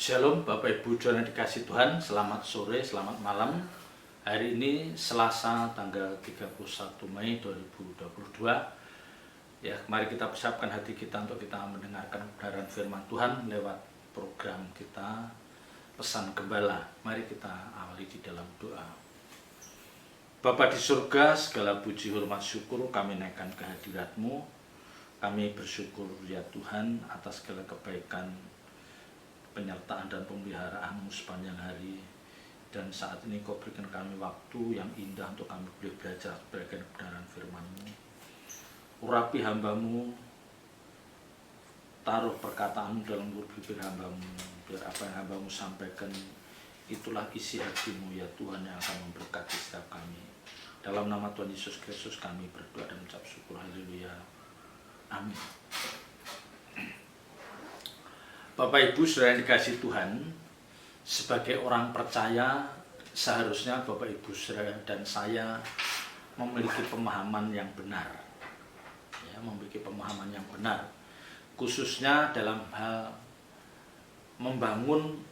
Shalom Bapak Ibu Saudara dikasih Tuhan, selamat sore, selamat malam. Hari ini Selasa tanggal 31 Mei 2022. Ya, mari kita persiapkan hati kita untuk kita mendengarkan kebenaran firman Tuhan lewat program kita Pesan Gembala. Mari kita awali di dalam doa. Bapa di surga, segala puji hormat syukur kami naikkan ke hadirat-Mu. Kami bersyukur ya Tuhan atas segala kebaikan, penyertaan dan pemeliharaan-Mu sepanjang hari. Dan saat ini Kau berikan kami waktu yang indah untuk kami boleh belajar bagian kebenaran firman-Mu. Urapi hamba-Mu, taruh perkataan-Mu dalam bibir hamba-Mu, biar apa yang hamba-Mu sampaikan itulah isi hati-Mu ya Tuhan yang akan memberkati setiap kami. Dalam nama Tuhan Yesus Kristus kami berdoa dan mengucap syukur. Haleluya. Amin. Bapak Ibu Saudara yang dikasih Tuhan, sebagai orang percaya seharusnya Bapak Ibu Saudara dan saya memiliki pemahaman yang benar. Ya, memiliki pemahaman yang benar, khususnya dalam hal membangun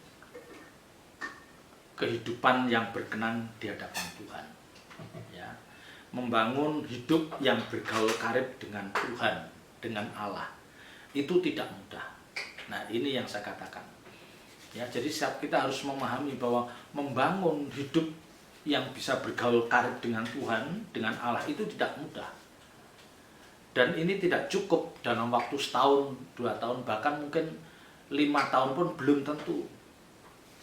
kehidupan yang berkenan di hadapan Tuhan. Ya, membangun hidup yang bergaul karib dengan Tuhan, dengan Allah, itu tidak mudah. Nah, ini yang saya katakan. Ya, jadi setiap kita harus memahami bahwa membangun hidup yang bisa bergaul karib dengan Tuhan, dengan Allah itu tidak mudah. Dan ini tidak cukup dalam waktu setahun, 2 tahun, bahkan mungkin 5 tahun pun belum tentu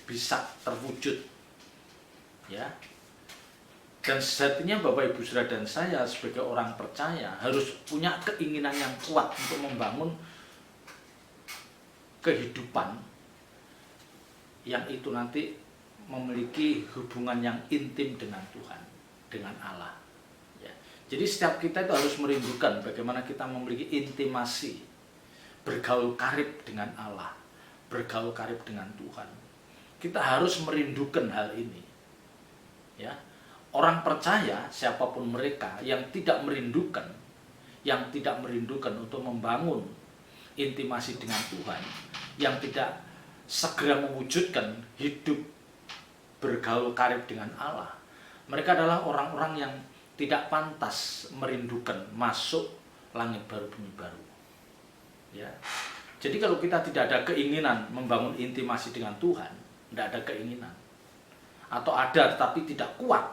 bisa terwujud. Ya. Dan sejatinya Bapak Ibu Saudara dan saya sebagai orang percaya harus punya keinginan yang kuat untuk membangun kehidupan yang itu nanti memiliki hubungan yang intim dengan Tuhan, dengan Allah. Ya. Jadi setiap kita itu harus merindukan bagaimana kita memiliki intimasi, bergaul karib dengan Allah, bergaul karib dengan Tuhan. Kita harus merindukan hal ini. Ya. Orang percaya, siapapun mereka yang tidak merindukan untuk membangun intimasi dengan Tuhan, yang tidak segera mewujudkan hidup bergaul karib dengan Allah, mereka adalah orang-orang yang tidak pantas merindukan masuk langit baru bumi baru. Ya. Jadi kalau kita tidak ada keinginan membangun intimasi dengan Tuhan, tidak ada keinginan, atau ada tetapi tidak kuat,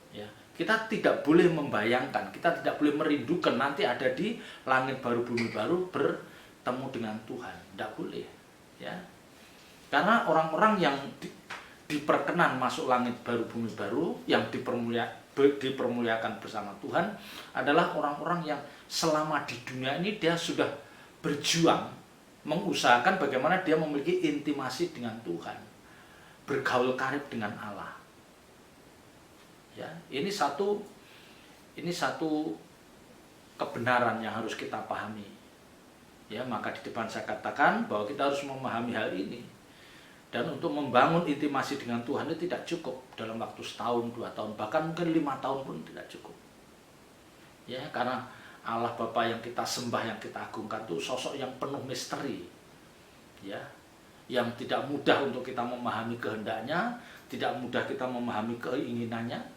ya, kita tidak boleh membayangkan, kita tidak boleh merindukan nanti ada di langit baru bumi baru bertemu dengan Tuhan. Tidak boleh, ya. Karena orang-orang yang diperkenan masuk langit baru bumi baru, yang dipermuliakan bersama Tuhan adalah orang-orang yang selama di dunia ini dia sudah berjuang mengusahakan bagaimana dia memiliki intimasi dengan Tuhan, bergaul karib dengan Allah. Ya, ini satu kebenaran yang harus kita pahami. Ya, maka di depan saya katakan bahwa kita harus memahami hal ini. Dan untuk membangun intimasi dengan Tuhan itu tidak cukup dalam waktu setahun, 2 tahun, bahkan mungkin 5 tahun pun tidak cukup. Ya, karena Allah Bapa yang kita sembah, yang kita agungkan itu sosok yang penuh misteri. Ya, yang tidak mudah untuk kita memahami kehendaknya, tidak mudah kita memahami keinginannya.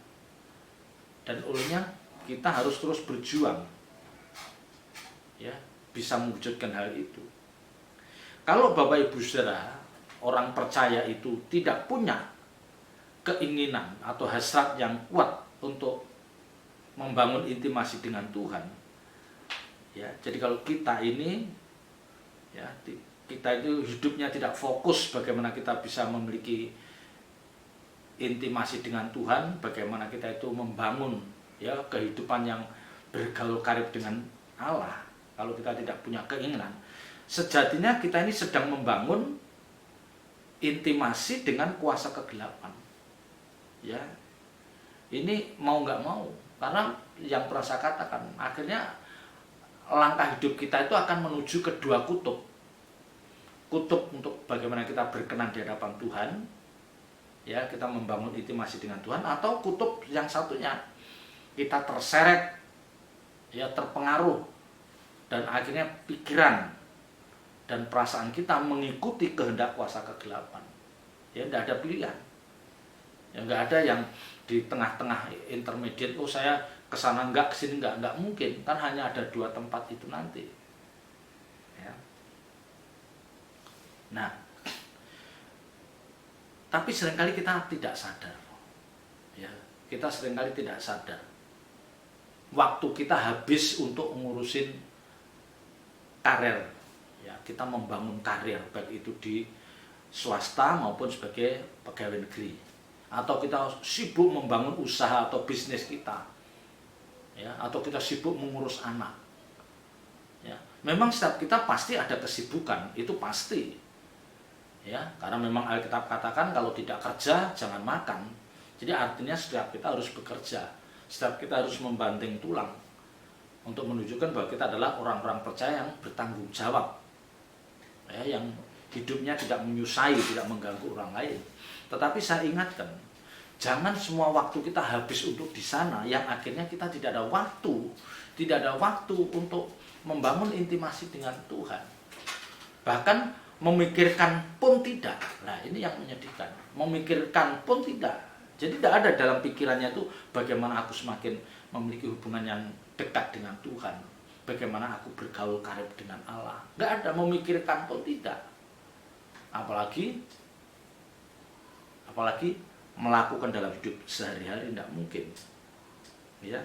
Dan olehnya kita harus terus berjuang, ya, bisa mewujudkan hal itu. Kalau Bapak Ibu Saudara, orang percaya itu tidak punya keinginan atau hasrat yang kuat untuk membangun intimasi dengan Tuhan, ya, jadi kalau kita ini, ya, kita itu hidupnya tidak fokus bagaimana kita bisa memiliki intimasi dengan Tuhan, bagaimana kita itu membangun, ya, kehidupan yang bergaul karib dengan Allah. Kalau kita tidak punya keinginan, sejatinya kita ini sedang membangun intimasi dengan kuasa kegelapan. Ya, ini mau nggak mau, karena yang pernah saya katakan, akhirnya langkah hidup kita itu akan menuju ke 2 kutub. Kutub untuk bagaimana kita berkenan di hadapan Tuhan, ya, kita membangun intimasi dengan Tuhan, atau kutub yang satunya kita terseret, ya, terpengaruh, dan akhirnya pikiran dan perasaan kita mengikuti kehendak kuasa kegelapan. Ya, tidak ada pilihan. Ya, nggak ada yang di tengah-tengah intermediate, oh saya kesana enggak, kesini enggak mungkin. Kan hanya ada dua tempat itu nanti. Ya. Nah, tapi seringkali kita tidak sadar. Ya, kita seringkali tidak sadar. Waktu kita habis untuk ngurusin karir. Ya, kita membangun karir, baik itu di swasta maupun sebagai pegawai negeri. Atau kita sibuk membangun usaha atau bisnis kita. Ya, atau kita sibuk mengurus anak. Ya, memang setiap kita pasti ada kesibukan, itu pasti. Ya, karena memang Alkitab katakan kalau tidak kerja jangan makan. Jadi artinya setiap kita harus bekerja, setiap kita harus membanting tulang untuk menunjukkan bahwa kita adalah orang-orang percaya yang bertanggung jawab, ya, yang hidupnya tidak menyusai, tidak mengganggu orang lain. Tetapi saya ingatkan, jangan semua waktu kita habis untuk di sana, yang akhirnya kita tidak ada waktu untuk membangun intimasi dengan Tuhan. Bahkan memikirkan pun tidak. Nah, ini yang menyedihkan. Memikirkan pun tidak. Jadi tidak ada dalam pikirannya itu bagaimana aku semakin memiliki hubungan yang dekat dengan Tuhan. Bagaimana aku bergaul karib dengan Allah. Tidak ada, memikirkan pun tidak. Apalagi melakukan dalam hidup sehari-hari tidak mungkin. Ya.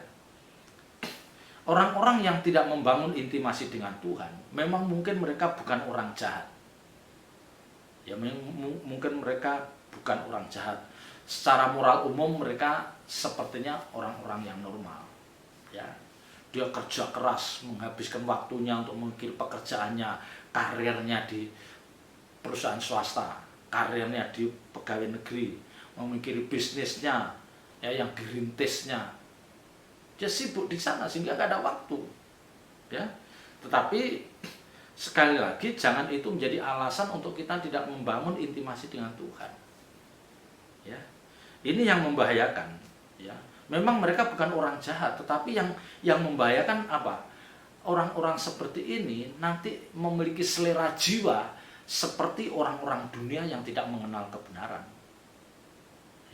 Orang-orang yang tidak membangun intimasi dengan Tuhan, memang mungkin mereka bukan orang jahat. Ya, mungkin mereka bukan orang jahat. Secara moral umum mereka sepertinya orang-orang yang normal. Ya. Dia kerja keras, menghabiskan waktunya untuk mengikuti pekerjaannya, karirnya di perusahaan swasta, karirnya di pegawai negeri, memikirkan bisnisnya, ya, yang dirintisnya. Dia sibuk di sana sehingga gak ada waktu. Ya. Tetapi sekali lagi jangan itu menjadi alasan untuk kita tidak membangun intimasi dengan Tuhan. Ya. Ini yang membahayakan. Ya. Memang mereka bukan orang jahat, tetapi yang membahayakan apa? Orang-orang seperti ini nanti memiliki selera jiwa seperti orang-orang dunia yang tidak mengenal kebenaran.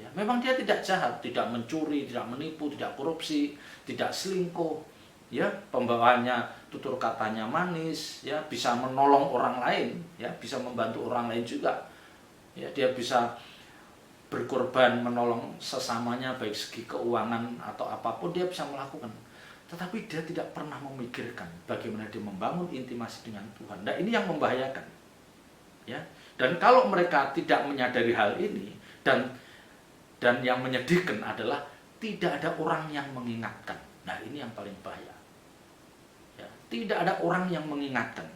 Ya, memang dia tidak jahat, tidak mencuri, tidak menipu, tidak korupsi, tidak selingkuh. Ya, pembawaannya tutur katanya manis, ya, bisa menolong orang lain, ya, bisa membantu orang lain juga. Ya, dia bisa berkorban menolong sesamanya baik segi keuangan atau apapun dia bisa melakukan. Tetapi dia tidak pernah memikirkan bagaimana dia membangun intimasi dengan Tuhan. Nah, ini yang membahayakan. Ya. Dan kalau mereka tidak menyadari hal ini dan yang menyedihkan adalah tidak ada orang yang mengingatkan. Nah, ini yang paling bahaya. Ya, tidak ada orang yang mengingatkan.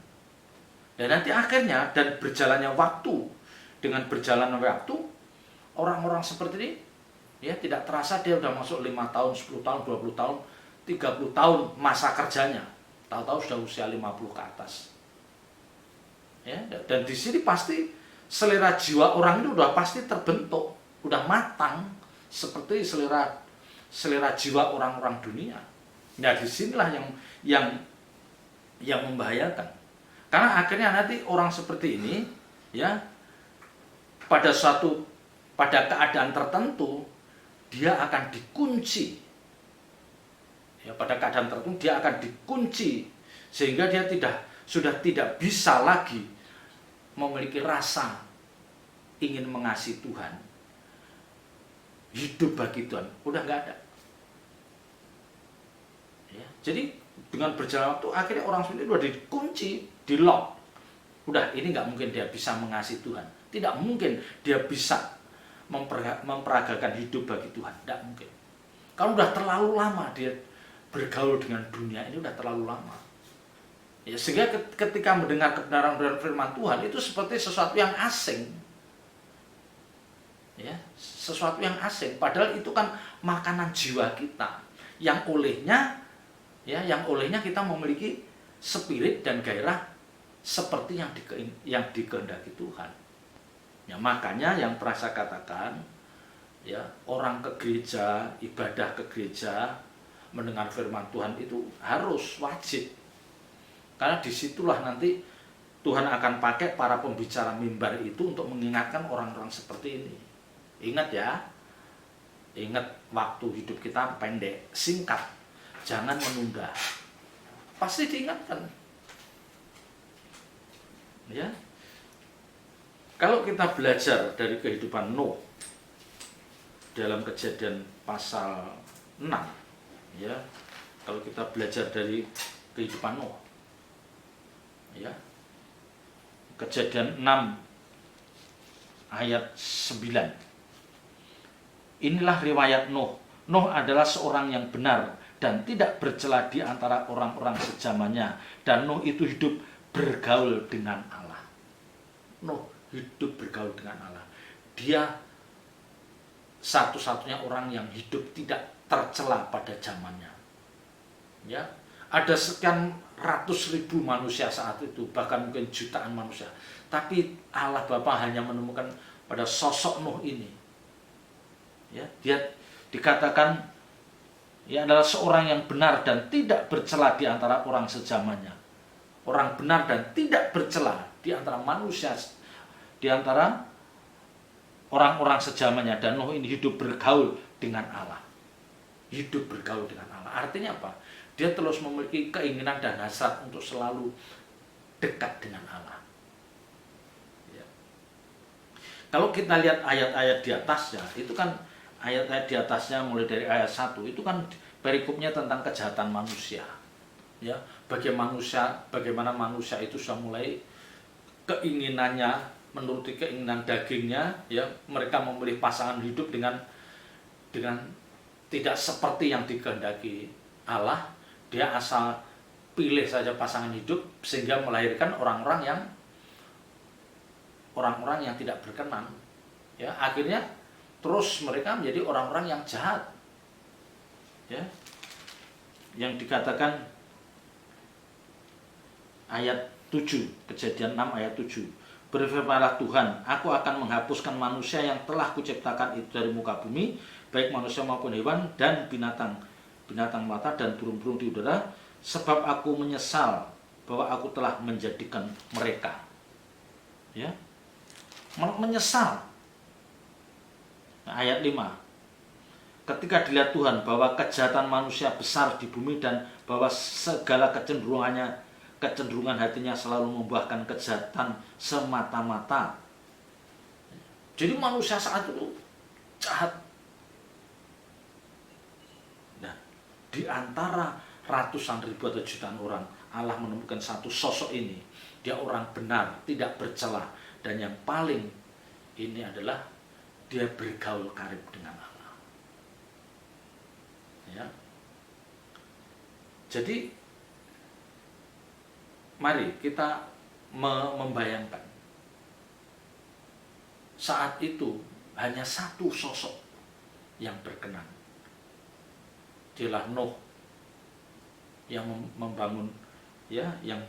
Dan nanti akhirnya dan berjalannya waktu, dengan berjalannya waktu, orang-orang seperti ini ya tidak terasa dia sudah masuk 5 tahun, 10 tahun, 20 tahun, 30 tahun masa kerjanya. Tahu-tahu sudah usia 50 ke atas. Ya, dan di sini pasti selera jiwa orang itu udah pasti terbentuk, udah matang seperti selera jiwa orang-orang dunia. Nah, disinilah yang membahayakan. Karena akhirnya nanti orang seperti ini, ya, pada keadaan tertentu dia akan dikunci. Ya, pada keadaan tertentu dia akan dikunci sehingga dia sudah tidak bisa lagi memiliki rasa ingin mengasihi Tuhan, hidup bagi Tuhan, udah nggak ada. Ya, jadi dengan berjalan waktu akhirnya orang seperti itu udah dikunci, di lock. Udah, ini nggak mungkin dia bisa mengasihi Tuhan, tidak mungkin dia bisa memperagakan hidup bagi Tuhan, tidak mungkin. Kalau udah terlalu lama dia bergaul dengan dunia ini, udah terlalu lama. Ya, sehingga ketika mendengar kebenaran dan firman Tuhan itu seperti sesuatu yang asing. Ya, sesuatu yang asing. Padahal itu kan makanan jiwa kita yang olehnya kita memiliki spirit dan gairah seperti yang dikehendaki Tuhan. Ya, makanya yang pernah saya katakan, ya, orang ke gereja, ibadah ke gereja, mendengar firman Tuhan itu harus wajib. Karena disitulah nanti Tuhan akan pakai para pembicara mimbar itu untuk mengingatkan orang-orang seperti ini. Ingat ya, ingat waktu hidup kita pendek, singkat, jangan menunda. Pasti diingatkan. Ya. Kalau kita belajar dari kehidupan Nuh dalam Kejadian pasal 6, ya. Kalau kita belajar dari kehidupan Nuh, ya. Kejadian 6 ayat 9. Inilah riwayat Nuh. Nuh adalah seorang yang benar dan tidak bercela di antara orang-orang sezamannya, dan Nuh itu hidup bergaul dengan Allah. Nuh hidup bergaul dengan Allah. Dia satu-satunya orang yang hidup tidak tercela pada zamannya. Ya, ada sekian ratus ribu manusia saat itu, bahkan mungkin jutaan manusia. Tapi Allah Bapa hanya menemukan pada sosok Nuh ini. Ya, dia dikatakan ia adalah seorang yang benar dan tidak bercela di antara orang sezamannya. Orang benar dan tidak bercela di antara manusia, di antara orang-orang sezamannya. Dan Nuh ini hidup bergaul dengan Allah. Hidup bergaul dengan Allah. Artinya apa? Dia terus memiliki keinginan dan hasrat untuk selalu dekat dengan Allah. Ya. Kalau kita lihat ayat-ayat di atasnya, itu kan ayat-ayat di atasnya mulai dari ayat 1, itu kan perikopnya tentang kejahatan manusia. Ya, bagaimana manusia itu sudah mulai keinginannya menuruti keinginan dagingnya, ya, mereka memilih pasangan hidup dengan tidak seperti yang dikehendaki Allah. Dia asal pilih saja pasangan hidup sehingga melahirkan orang-orang yang tidak berkenan. Ya, akhirnya terus mereka menjadi orang-orang yang jahat. Ya. Yang dikatakan ayat 7, Kejadian 6 ayat 7. Berfirmanlah Tuhan, aku akan menghapuskan manusia yang telah kuciptakan itu dari muka bumi, baik manusia maupun hewan dan binatang melata dan burung-burung di udara, sebab aku menyesal bahwa aku telah menjadikan mereka. Ya. Menyesal. Nah, ayat 5. Ketika dilihat Tuhan bahwa kejahatan manusia besar di bumi dan bahwa segala kecenderungan hatinya selalu membuahkan kejahatan semata-mata. Jadi manusia saat itu jahat. Nah, di antara ratusan ribu atau jutaan orang, Allah menemukan satu sosok ini. Dia orang benar, tidak bercela, dan yang paling ini adalah dia bergaul karib dengan Allah. Ya. Jadi mari kita membayangkan saat itu hanya satu sosok yang berkenan. Dialah Nuh yang membangun, ya, yang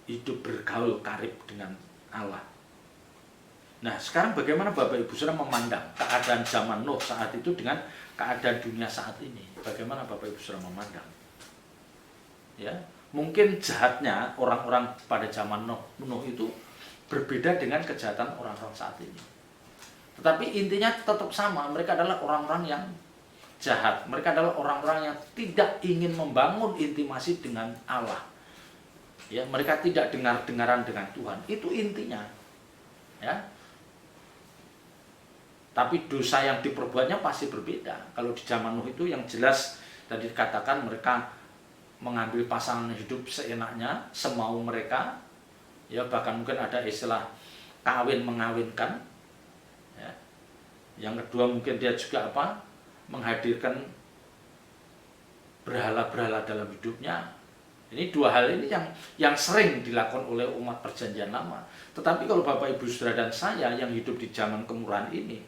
hidup bergaul karib dengan Allah. Nah, sekarang bagaimana Bapak Ibu Saudara memandang keadaan zaman Nuh saat itu dengan keadaan dunia saat ini? Bagaimana Bapak Ibu Saudara memandang? Ya, mungkin jahatnya orang-orang pada zaman Nuh itu berbeda dengan kejahatan orang-orang saat ini. Tetapi intinya tetap sama, mereka adalah orang-orang yang jahat. Mereka adalah orang-orang yang tidak ingin membangun intimasi dengan Allah. Ya, mereka tidak dengar-dengaran dengan Tuhan. Itu intinya. Ya. Tapi dosa yang diperbuatnya pasti berbeda. Kalau di zaman Nuh itu yang jelas tadi dikatakan mereka mengambil pasangan hidup seenaknya, semau mereka. Ya, bahkan mungkin ada istilah kawin mengawinkan. Ya. Yang kedua mungkin dia juga menghadirkan berhala-berhala dalam hidupnya. Ini dua hal ini yang sering dilakukan oleh umat Perjanjian Lama. Tetapi kalau Bapak Ibu Saudara dan saya yang hidup di zaman kemurahan ini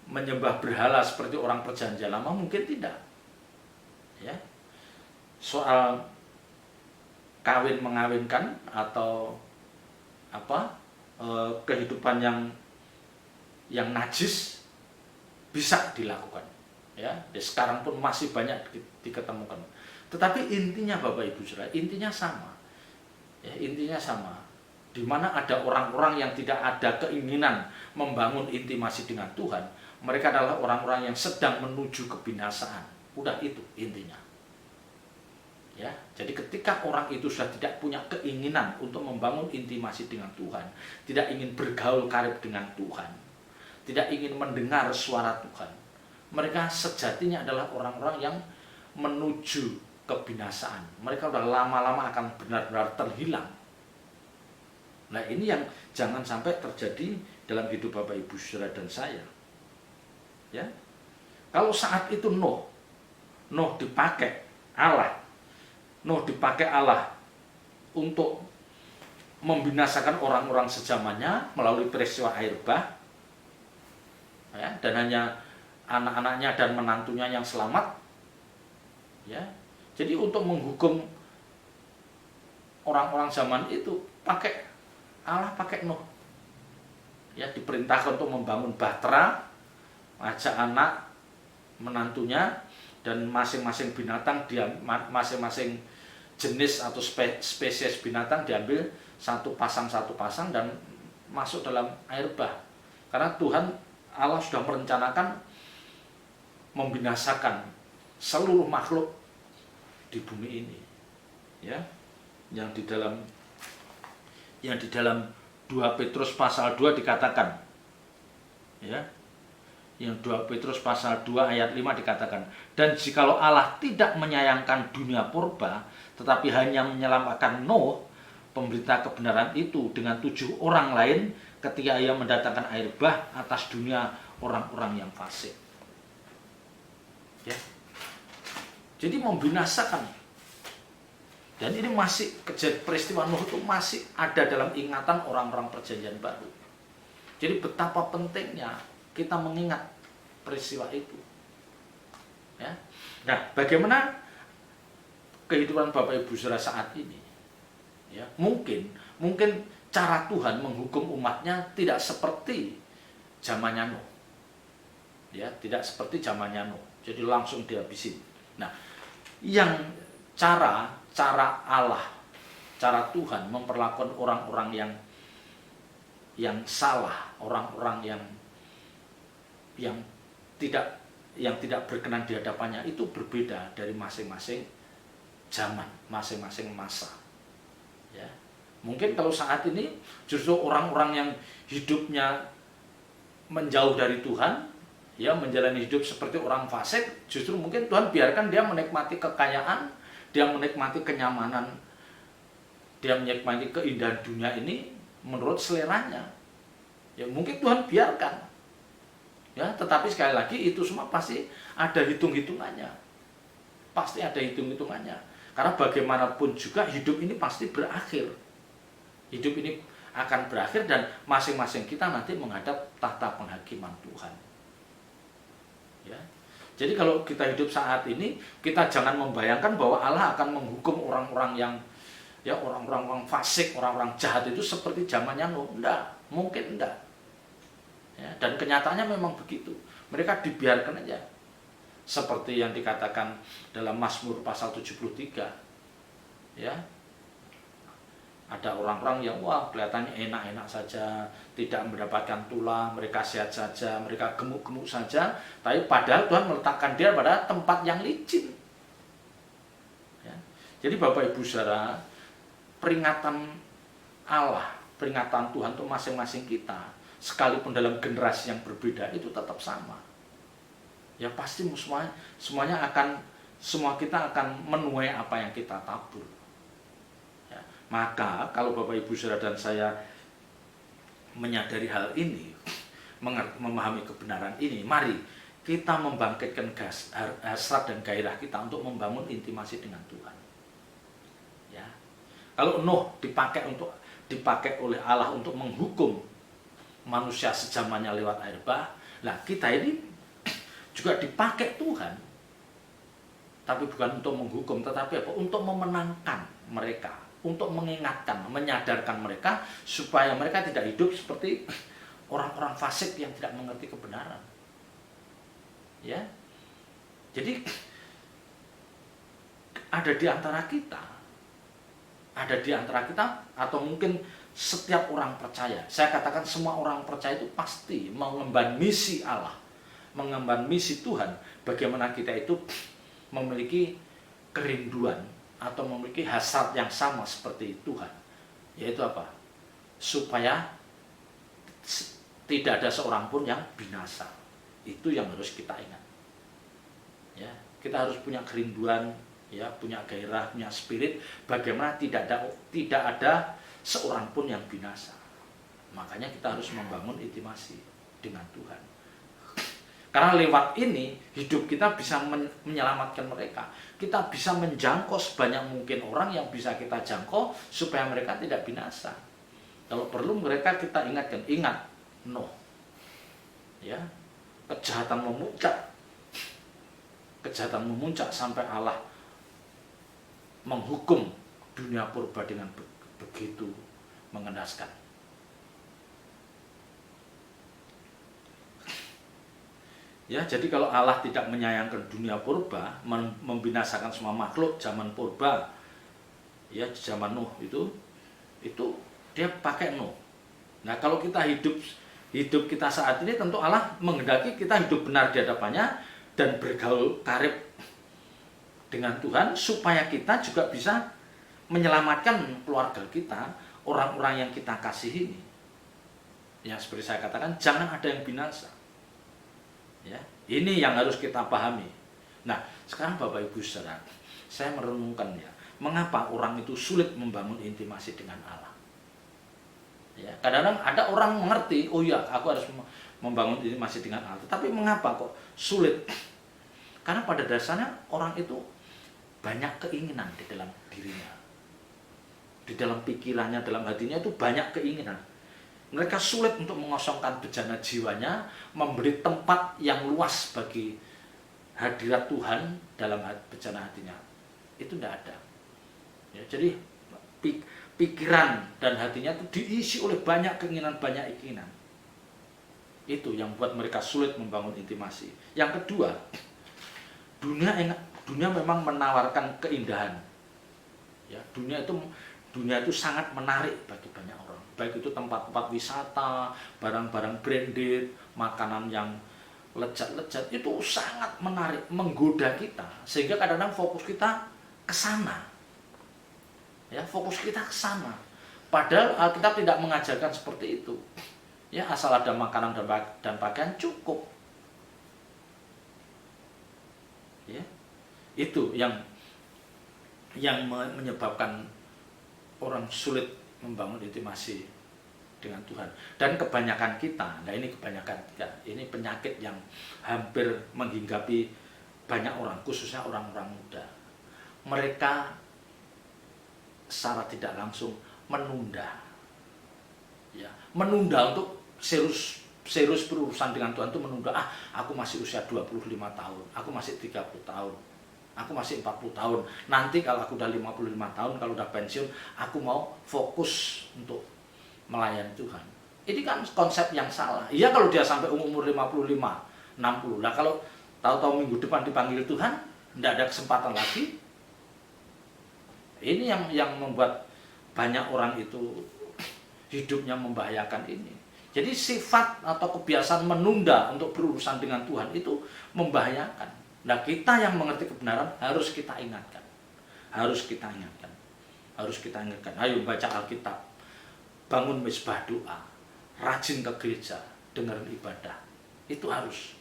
menyembah berhala seperti orang Perjanjian Lama, mungkin tidak. Ya. Soal kawin mengawinkan atau kehidupan yang najis bisa dilakukan. Ya, sekarang pun masih banyak diketemukan. Tetapi intinya Bapak Ibu Saudara, intinya sama. Ya, intinya sama. Di mana ada orang-orang yang tidak ada keinginan membangun intimasi dengan Tuhan, mereka adalah orang-orang yang sedang menuju kebinasaan. Udah itu intinya. Ya, jadi ketika orang itu sudah tidak punya keinginan untuk membangun intimasi dengan Tuhan, tidak ingin bergaul karib dengan Tuhan, tidak ingin mendengar suara Tuhan, mereka sejatinya adalah orang-orang yang menuju kebinasaan. Mereka udah lama-lama akan benar-benar terhilang. Nah, ini yang jangan sampai terjadi dalam hidup Bapak Ibu Saudara dan saya. Ya. Kalau saat itu Nuh dipakai Allah untuk membinasakan orang-orang sezamannya melalui peristiwa air bah, ya, dan hanya anak-anaknya dan menantunya yang selamat, ya. Jadi untuk menghukum orang-orang zaman itu Allah pakai Nuh, ya, diperintahkan untuk membangun bahtera, ajak anak menantunya dan masing-masing binatang masing-masing jenis atau spesies binatang diambil satu pasang dan masuk dalam air bah. Karena Tuhan Allah sudah merencanakan membinasakan seluruh makhluk di bumi ini. Ya. Yang di dalam 2 Petrus pasal 2 dikatakan. Ya. Yang 2 Petrus pasal 2 ayat 5 dikatakan, dan jikalau Allah tidak menyayangkan dunia purba, tetapi hanya menyelamatkan Nuh, pemberita kebenaran itu, dengan 7 orang lain ketika ia mendatangkan air bah atas dunia orang-orang yang fasik. Ya. Jadi membinasakan. Dan ini masih peristiwa Nuh itu masih ada dalam ingatan orang-orang perjanjian baru. Jadi betapa pentingnya kita mengingat peristiwa itu. Ya. Nah, bagaimana kehidupan Bapak Ibu Saudara saat ini? Ya, mungkin cara Tuhan menghukum umatnya tidak seperti zamannya Nuh. Ya, tidak seperti zamannya Nuh. Jadi langsung dihabisin. Nah, yang cara Allah, cara Tuhan memperlakukan orang-orang yang salah, orang-orang yang tidak berkenan di hadapannya itu berbeda dari masing-masing zaman, masing-masing masa. Ya. Mungkin kalau saat ini justru orang-orang yang hidupnya menjauh dari Tuhan, ya, menjalani hidup seperti orang fasik, justru mungkin Tuhan biarkan dia menikmati kekayaan, dia menikmati kenyamanan, dia menikmati keindahan dunia ini menurut seleranya. Ya, mungkin Tuhan biarkan. Ya, tetapi sekali lagi itu semua pasti ada hitung-hitungannya. Pasti ada hitung-hitungannya. Karena bagaimanapun juga hidup ini pasti berakhir. Hidup ini akan berakhir dan masing-masing kita nanti menghadap tahta penghakiman Tuhan. Ya. Jadi kalau kita hidup saat ini, kita jangan membayangkan bahwa Allah akan menghukum orang-orang yang, ya, orang-orang fasik, orang-orang jahat itu seperti zamannya Nuh. Enggak, mungkin enggak. Ya, dan kenyataannya memang begitu. Mereka dibiarkan aja. Seperti yang dikatakan dalam Mazmur pasal 73. Ya. Ada orang-orang yang kelihatannya enak-enak saja, tidak mendapatkan tulah, mereka sehat saja, mereka gemuk-gemuk saja, tapi padahal Tuhan meletakkan dia pada tempat yang licin. Ya. Jadi Bapak Ibu Saudara, peringatan Allah, peringatan Tuhan untuk masing-masing kita, sekalipun dalam generasi yang berbeda, itu tetap sama. Ya, pasti semua kita akan menuai apa yang kita tabur. Ya, maka kalau Bapak Ibu Saudara dan saya menyadari hal ini, memahami kebenaran ini, mari kita membangkitkan hasrat dan gairah kita untuk membangun intimasi dengan Tuhan. Ya. Kalau Nuh dipakai oleh Allah untuk menghukum manusia sejamannya lewat air bah, nah kita ini juga dipakai Tuhan, tapi bukan untuk menghukum, tetapi apa? Untuk memenangkan mereka, untuk mengingatkan, menyadarkan mereka supaya mereka tidak hidup seperti orang-orang fasik yang tidak mengerti kebenaran. Ya, jadi ada di antara kita ada di antara kita, atau mungkin setiap orang percaya. Saya katakan semua orang percaya itu pasti mengemban misi Allah, mengemban misi Tuhan. Bagaimana kita itu memiliki kerinduan atau memiliki hasrat yang sama seperti Tuhan, yaitu apa? Supaya tidak ada seorang pun yang binasa. Itu yang harus kita ingat. Ya, kita harus punya kerinduan, ya, punya gairah, punya spirit. Bagaimana tidak ada seorang pun yang binasa. Makanya kita harus membangun intimasi dengan Tuhan. Karena lewat ini hidup kita bisa menyelamatkan mereka. Kita bisa menjangkau sebanyak mungkin orang yang bisa kita jangkau supaya mereka tidak binasa. Kalau perlu mereka kita ingatkan, ingat Nuh. Ya, kejahatan memuncak sampai Allah menghukum dunia purba dengan begitu mengenaskan. Ya, jadi kalau Allah tidak menyayangkan dunia purba, membinasakan semua makhluk zaman purba, ya zaman Nuh itu dia pakai Nuh. Nah, kalau kita hidup kita saat ini, tentu Allah menghendaki kita hidup benar di hadapannya dan bergaul karib dengan Tuhan supaya kita juga bisa menyelamatkan keluarga kita, orang-orang yang kita kasihi ini. Ya, seperti saya katakan, jangan ada yang binasa. Ya, ini yang harus kita pahami. Nah, sekarang Bapak Ibu Saudara, saya merenungkan ya, mengapa orang itu sulit membangun intimasi dengan Allah. Ya, kadang-kadang ada orang mengerti, oh ya, aku harus membangun intimasi dengan Allah. Tapi mengapa kok sulit? Karena pada dasarnya orang itu banyak keinginan di dalam dirinya. Di dalam pikirannya, dalam hatinya itu banyak keinginan. Mereka sulit untuk mengosongkan bejana jiwanya, memberi tempat yang luas bagi hadirat Tuhan dalam bejana hatinya. Itu tidak ada. Ya, jadi pikiran dan hatinya itu diisi oleh banyak keinginan. Itu yang buat mereka sulit membangun intimasi. Yang kedua, dunia memang menawarkan keindahan. Ya, dunia itu sangat menarik bagi banyak orang. Baik itu tempat-tempat wisata, barang-barang branded, makanan yang lezat-lezat, itu sangat menarik, menggoda kita, sehingga kadang-kadang fokus kita ke sana. Ya, fokus kita ke sana. Padahal Alkitab tidak mengajarkan seperti itu. Ya, asal ada makanan dan pakaian cukup. Ya, itu yang menyebabkan orang sulit membangun intimasi dengan Tuhan. Dan kebanyakan kita, nah ini kebanyakan kita, ini penyakit yang hampir menghinggapi banyak orang, khususnya orang-orang muda. Mereka secara tidak langsung menunda. Ya, menunda untuk serius berurusan dengan Tuhan itu menunda. Aku masih usia 25 tahun, aku masih 30 tahun. Aku masih 40 tahun. Nanti kalau aku udah 55 tahun, kalau udah pensiun, aku mau fokus untuk melayani Tuhan. Ini kan konsep yang salah. Iya, kalau dia sampai umur 55, 60. Nah, kalau tahu-tahu minggu depan dipanggil Tuhan, tidak ada kesempatan lagi. Ini yang membuat banyak orang itu hidupnya membahayakan ini. Jadi sifat atau kebiasaan menunda untuk berurusan dengan Tuhan itu membahayakan. Nah, kita yang mengerti kebenaran harus kita ingatkan. Harus kita ingatkan. Ayo baca Alkitab. Bangun mezbah doa. Rajin ke gereja, dengerin ibadah. Itu harus.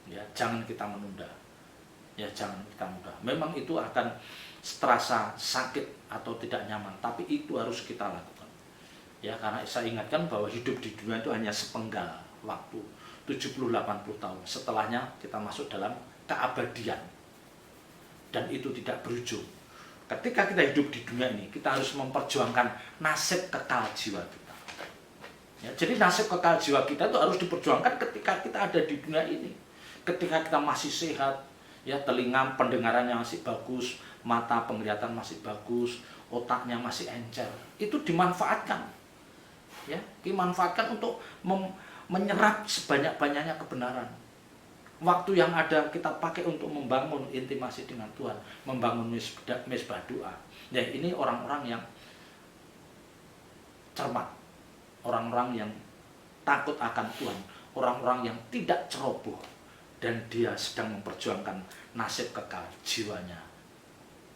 Ya, jangan kita menunda. Memang itu akan terasa sakit atau tidak nyaman, tapi itu harus kita lakukan. Ya, karena saya ingatkan bahwa hidup di dunia itu hanya sepenggal waktu. 70-80 tahun. Setelahnya kita masuk dalam keabadian. Dan itu tidak berujung. Ketika kita hidup di dunia ini, kita harus memperjuangkan nasib kekal jiwa kita. Ya, jadi nasib kekal jiwa kita itu harus diperjuangkan ketika kita ada di dunia ini. Ketika kita masih sehat, ya, telinga pendengarannya masih bagus, mata penglihatan masih bagus, otaknya masih encer. Itu dimanfaatkan. Ya, dimanfaatkan untuk menyerap sebanyak-banyaknya kebenaran. Waktu yang ada kita pakai untuk membangun intimasi dengan Tuhan, membangun mesbah doa. Ya, ini orang-orang yang cermat, orang-orang yang takut akan Tuhan, orang-orang yang tidak ceroboh, dan dia sedang memperjuangkan nasib kekal jiwanya.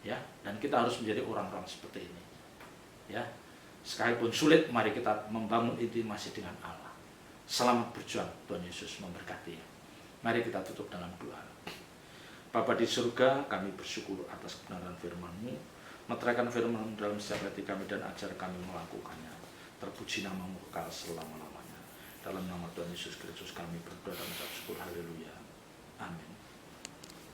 Ya, dan kita harus menjadi orang-orang seperti ini. Ya, sekalipun sulit, mari kita membangun intimasi dengan Allah. Selamat berjuang, Tuhan Yesus memberkati. Mari kita tutup dalam doa. Bapa di surga, kami bersyukur atas kebenaran firman-Mu. Meteraikan firman dalam setiap hati kami dan ajar kami melakukannya. Terpuji nama-Mu kekal selama-lamanya. Dalam nama Tuhan Yesus Kristus kami berdoa dan mengucap syukur. Haleluya. Amin.